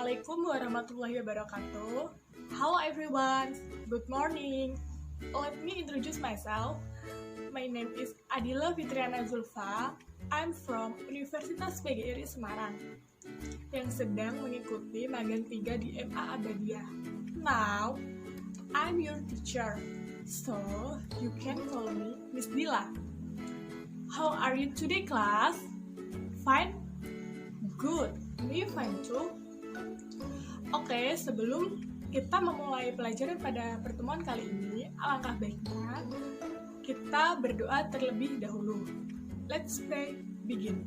Assalamualaikum warahmatullahi wabarakatuh. Hello everyone, good morning. Let me introduce myself. My name is Adila Fitriana Zulfa. I'm from Universitas PGRI Semarang yang sedang mengikuti magang 3 di MA Abadiyah. Now, I'm your teacher, so you can call me Miss Dila. How are you today, class? Fine? Good. Me fine too. Oke, sebelum kita memulai pelajaran pada pertemuan kali ini, alangkah baiknya kita berdoa terlebih dahulu. Let's pray, begin.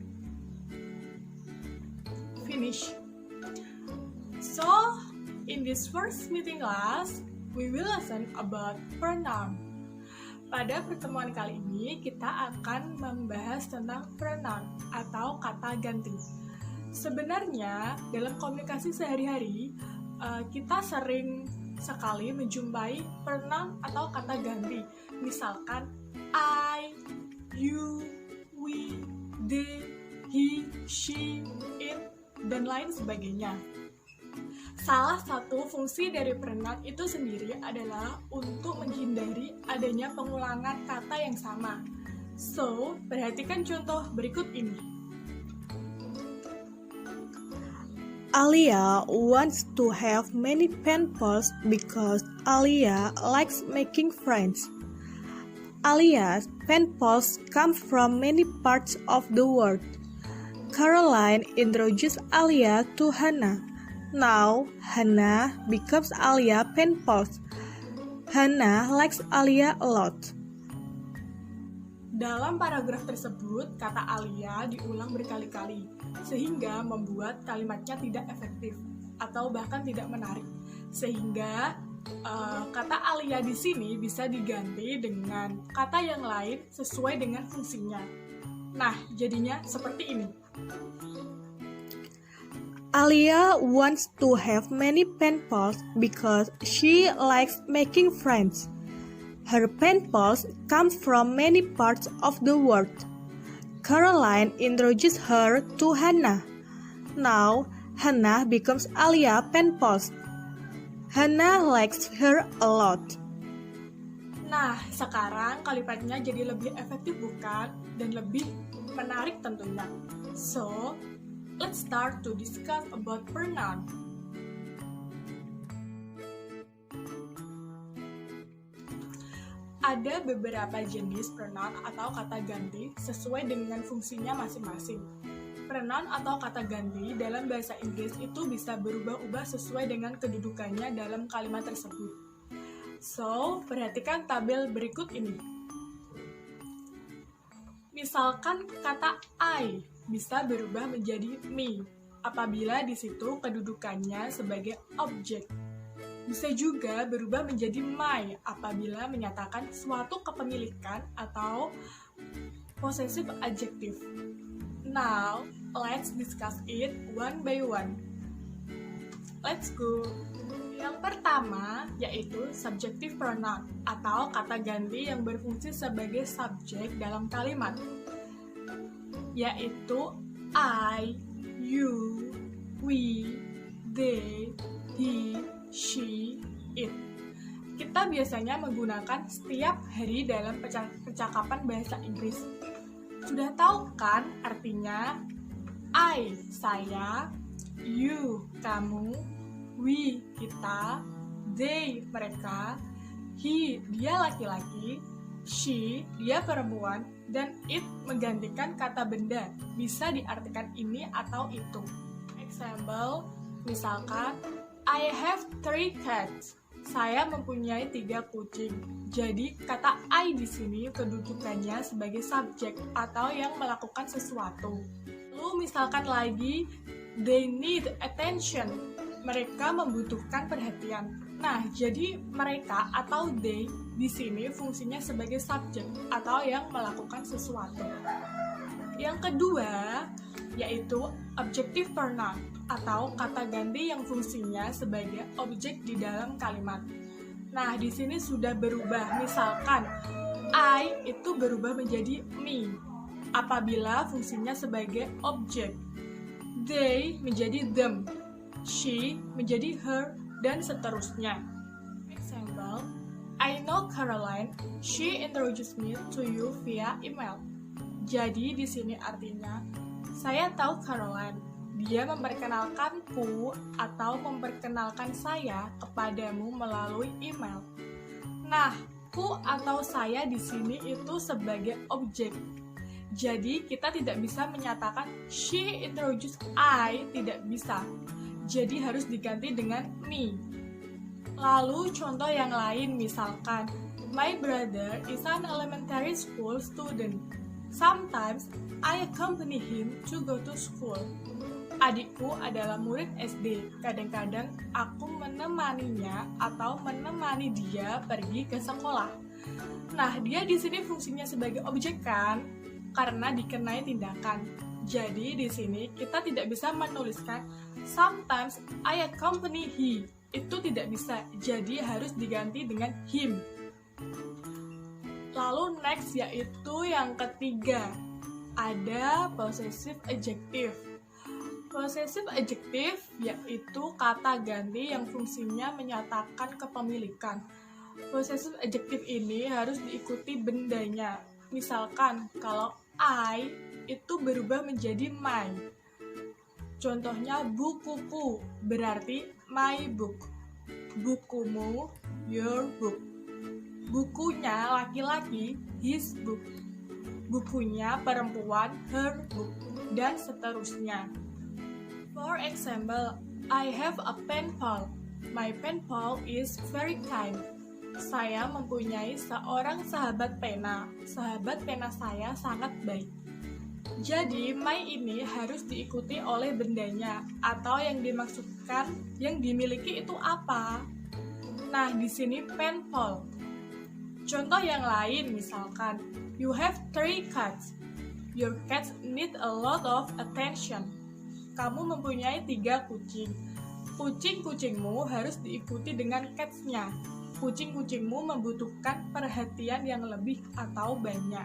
Finish. So, in this first meeting class, we will listen about pronoun. Pada pertemuan kali ini, kita akan membahas tentang pronoun atau kata ganti. Sebenarnya, dalam komunikasi sehari-hari, kita sering sekali menjumpai pronoun atau kata ganti. Misalkan, I, you, we, they, he, she, it, dan lain sebagainya. Salah satu fungsi dari pronoun itu sendiri adalah untuk menghindari adanya pengulangan kata yang sama. So, perhatikan contoh berikut ini. Alia wants to have many pen pals because Alia likes making friends. Alia's pen pals come from many parts of the world. Caroline introduced Alia to Hannah. Now, Hannah becomes Alia pen pals. Hannah likes Alia a lot. Dalam paragraf tersebut, kata Alia diulang berkali-kali, sehingga membuat kalimatnya tidak efektif atau bahkan tidak menarik. Sehingga kata Alia di sini bisa diganti dengan kata yang lain sesuai dengan fungsinya. Nah, jadinya seperti ini. Alia wants to have many pen pals because she likes making friends. Her pen pals come from many parts of the world. Caroline introduced her to Hannah. Now, Hannah becomes Alia pen pals. Hannah likes her a lot. Nah, sekarang kalimatnya jadi lebih efektif bukan? Dan lebih menarik tentunya. So, let's start to discuss about pronoun. Ada beberapa jenis pronoun atau kata ganti sesuai dengan fungsinya masing-masing. Pronoun atau kata ganti dalam bahasa Inggris itu bisa berubah-ubah sesuai dengan kedudukannya dalam kalimat tersebut. So, perhatikan tabel berikut ini. Misalkan kata I bisa berubah menjadi me apabila di situ kedudukannya sebagai objek. Bisa juga berubah menjadi my apabila menyatakan suatu kepemilikan atau possessive adjective. Now, let's discuss it one by one. Let's go. Yang pertama yaitu subjective pronoun atau kata ganti yang berfungsi sebagai subjek dalam kalimat, yaitu I, you, we, they, he, she, it. Kita biasanya menggunakan setiap hari dalam percakapan bahasa Inggris. Sudah tahu kan artinya? I, saya, you, kamu, we, kita, they, mereka, he, dia laki-laki, she, dia perempuan, dan it menggantikan kata benda. Bisa diartikan ini atau itu. Example, misalkan, I have 3 cats. Saya mempunyai 3 kucing. Jadi kata I di sini kedudukannya sebagai subjek atau yang melakukan sesuatu. Lalu misalkan lagi they need attention. Mereka membutuhkan perhatian. Nah, jadi mereka atau they di sini fungsinya sebagai subjek atau yang melakukan sesuatu. Yang kedua yaitu objective pronoun atau kata ganti yang fungsinya sebagai objek di dalam kalimat. Nah, di sini sudah berubah. Misalkan I itu berubah menjadi me apabila fungsinya sebagai objek. They menjadi them she menjadi her, dan seterusnya. Example, I know Caroline, she introduced me to you via email. Jadi di sini artinya, saya tahu Caroline, dia memperkenalkanku atau memperkenalkan saya kepadamu melalui email. Nah, ku atau saya di sini itu sebagai objek. Jadi kita tidak bisa menyatakan she introduced I, tidak bisa. Jadi harus diganti dengan me. Lalu contoh yang lain misalkan, my brother is an elementary school student. Sometimes I accompany him to go to school. Adikku adalah murid SD. Kadang-kadang aku menemaninya atau menemani dia pergi ke sekolah. Nah, dia di sini fungsinya sebagai objek kan? Karena dikenai tindakan. Jadi di sini kita tidak bisa menuliskan sometimes I accompany he. Itu tidak bisa, jadi harus diganti dengan him. Lalu next yaitu yang ketiga, ada possessive adjective. Possessive adjective yaitu kata ganti yang fungsinya menyatakan kepemilikan. Possessive adjective ini harus diikuti bendanya. Misalkan kalau I itu berubah menjadi my. Contohnya bukuku berarti my book. Bukumu, your book. Bukunya laki-laki, his book. Bukunya perempuan, her book. Dan seterusnya. For example, I have a pen pal. My pen pal is very kind. Saya mempunyai seorang sahabat pena. Sahabat pena saya sangat baik. Jadi, my ini harus diikuti oleh bendanya atau yang dimaksudkan yang dimiliki itu apa? Nah, di sini pen pal. Contoh yang lain misalkan, you have 3 cats. Your cats need a lot of attention. Kamu mempunyai 3 kucing. Kucing-kucingmu harus diikuti dengan cats-nya. Kucing-kucingmu membutuhkan perhatian yang lebih atau banyak.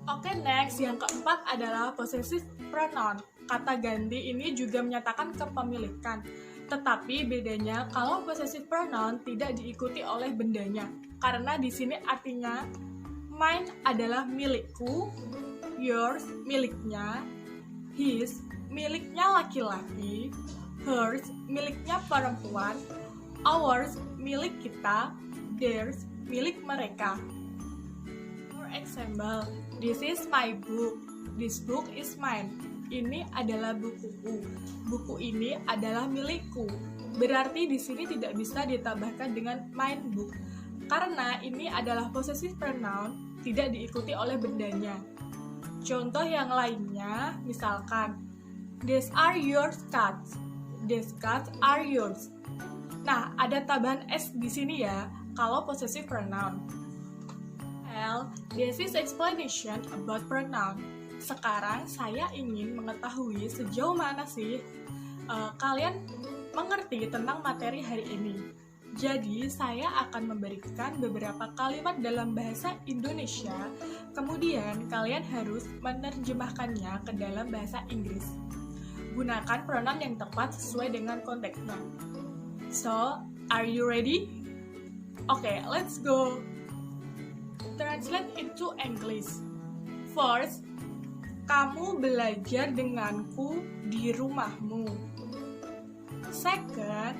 Oke, next, yang keempat adalah possessive pronoun. Kata ganti ini juga menyatakan kepemilikan. Tetapi bedanya kalau possessive pronoun tidak diikuti oleh bendanya. Karena di sini artinya mine adalah milikku, yours miliknya, his miliknya laki-laki, hers miliknya perempuan, ours milik kita, theirs milik mereka. For example, this is my book. This book is mine. Ini adalah bukuku. Buku ini adalah milikku. Berarti di sini tidak bisa ditambahkan dengan mine book. Karena ini adalah possessive pronoun, tidak diikuti oleh bendanya. Contoh yang lainnya, misalkan, these are your cats. These cats are yours. Nah, ada tambahan s di sini ya, kalau possessive pronoun. Well, this is explanation about pronoun. Sekarang saya ingin mengetahui sejauh mana sih kalian mengerti tentang materi hari ini. Jadi, saya akan memberikan beberapa kalimat dalam bahasa Indonesia, kemudian kalian harus menerjemahkannya ke dalam bahasa Inggris. Gunakan pronoun yang tepat sesuai dengan konteksnya. So, are you ready? Okay, let's go. Translate into English. First, kamu belajar denganku di rumahmu. Second,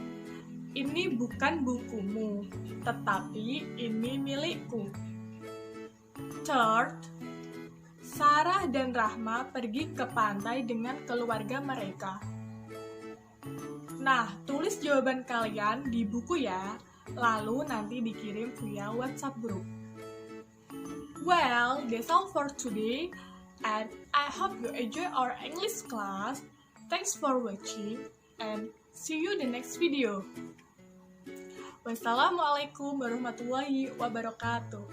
ini bukan bukumu, tetapi ini milikku. Third, Sarah dan Rahma pergi ke pantai dengan keluarga mereka. Nah, tulis jawaban kalian di buku ya, lalu nanti dikirim via WhatsApp group. Well, that's all for today, and I hope you enjoy our English class. Thanks for watching, and see you in the next video. Wassalamualaikum warahmatullahi wabarakatuh.